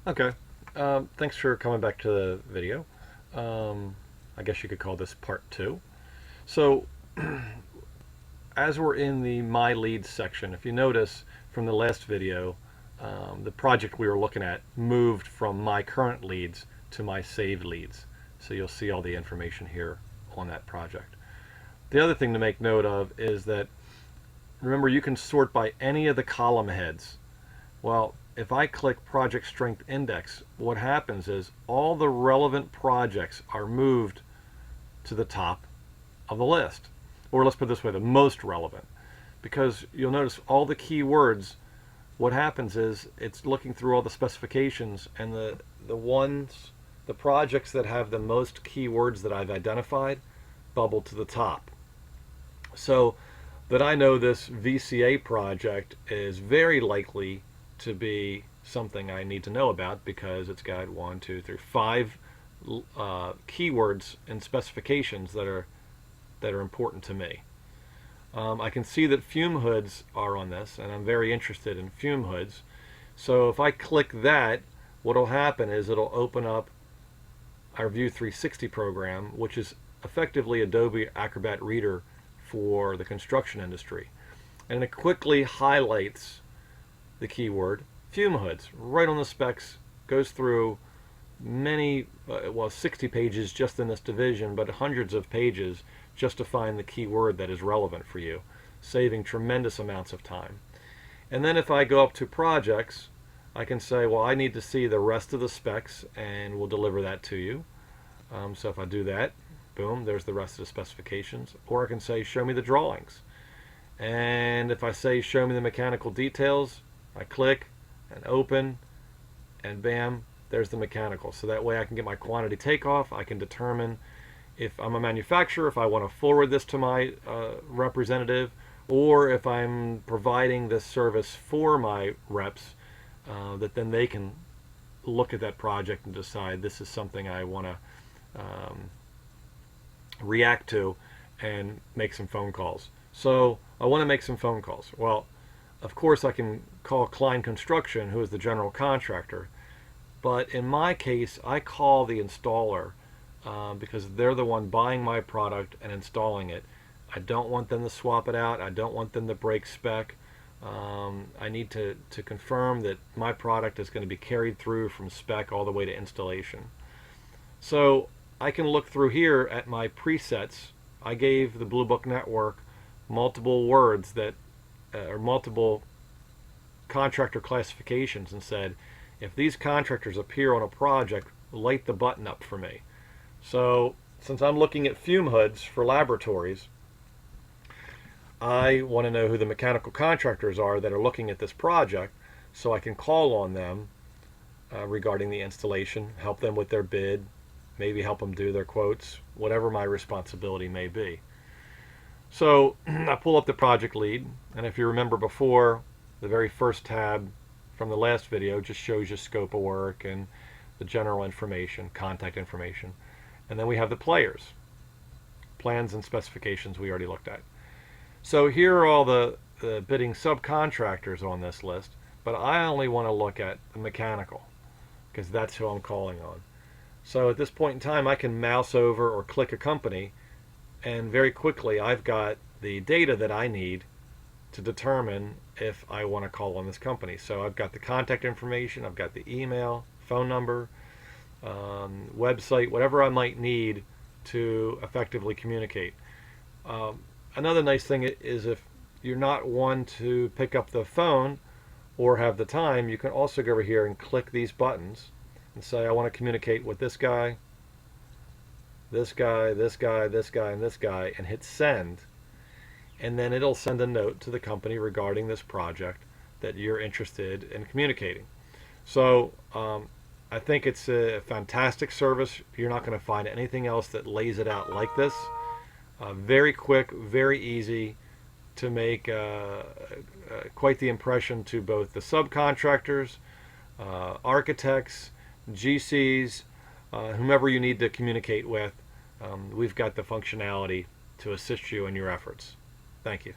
Okay. Thanks for coming back to the video. I guess you could call this part two. So, as we're in the My Leads section, if you notice from the last video, the project we were looking at moved from My Current Leads to My Saved Leads. So you'll see all the information here on that project. The other thing to make note of is that, remember, you can sort by any of the column heads. Well, if I click Project Strength Index, what happens is all the relevant projects are moved to the top of the list. Or let's put it this way, the most relevant. Because you'll notice all the keywords, what happens is it's looking through all the specifications, and the projects that have the most keywords that I've identified bubble to the top. So that I know this VCA project is very likely to be something I need to know about because it's got 1, 2, 3, 5 keywords and specifications that are important to me. I can see that fume hoods are on this, and I'm very interested in fume hoods. So if I click that, what will happen is it'll open up our View 360 program, which is effectively Adobe Acrobat Reader for the construction industry. And it quickly highlights the keyword fume hoods right on the specs, goes through many, 60 pages just in this division, but hundreds of pages just to find the keyword that is relevant for you, saving tremendous amounts of time. And then if I go up to projects, I can say, well, I need to see the rest of the specs, and we'll deliver that to you. So if I do that, boom, there's the rest of the specifications. Or I can say, show me the drawings. And if I say, show me the mechanical details, I click and open, and bam, there's the mechanical. So that way I can get my quantity takeoff. I can determine if I'm a manufacturer, if I want to forward this to my representative, or if I'm providing this service for my reps, that then they can look at that project and decide this is something I want to react to and make some phone calls. So I want to make some phone calls. Well, of course I can call Klein Construction, who is the general contractor, but in my case I call the installer because they're the one buying my product and installing it. I don't want them to swap it out. I don't want them to break spec. I need to confirm that my product is going to be carried through from spec all the way to installation. So I can look through here at my presets. I gave the Blue Book Network multiple words that or multiple contractor classifications and said, if these contractors appear on a project, light the button up for me. So since I'm looking at fume hoods for laboratories, I want to know who the mechanical contractors are that are looking at this project so I can call on them regarding the installation, help them with their bid, maybe help them do their quotes, whatever my responsibility may be. So I pull up the project lead, and if you remember before, the very first tab from the last video just shows you scope of work and the general information, contact information. And then we have the players, plans and specifications we already looked at. So here are all the bidding subcontractors on this list, but I only want to look at the mechanical because that's who I'm calling on. So at this point in time, I can mouse over or click a company, and very quickly I've got the data that I need to determine if I want to call on this company. So I've got the contact information, I've got the email, phone number, website, whatever I might need to effectively communicate. Another nice thing is if you're not one to pick up the phone or have the time, you can also go over here and click these buttons and say, I want to communicate with this guy, this guy, this guy, this guy, and this guy, and hit send. And then it'll send a note to the company regarding this project that you're interested in communicating. So I think it's a fantastic service. You're not going to find anything else that lays it out like this. Very quick, very easy to make quite the impression to both the subcontractors, architects, GCs, whomever you need to communicate with. We've got the functionality to assist you in your efforts. Thank you.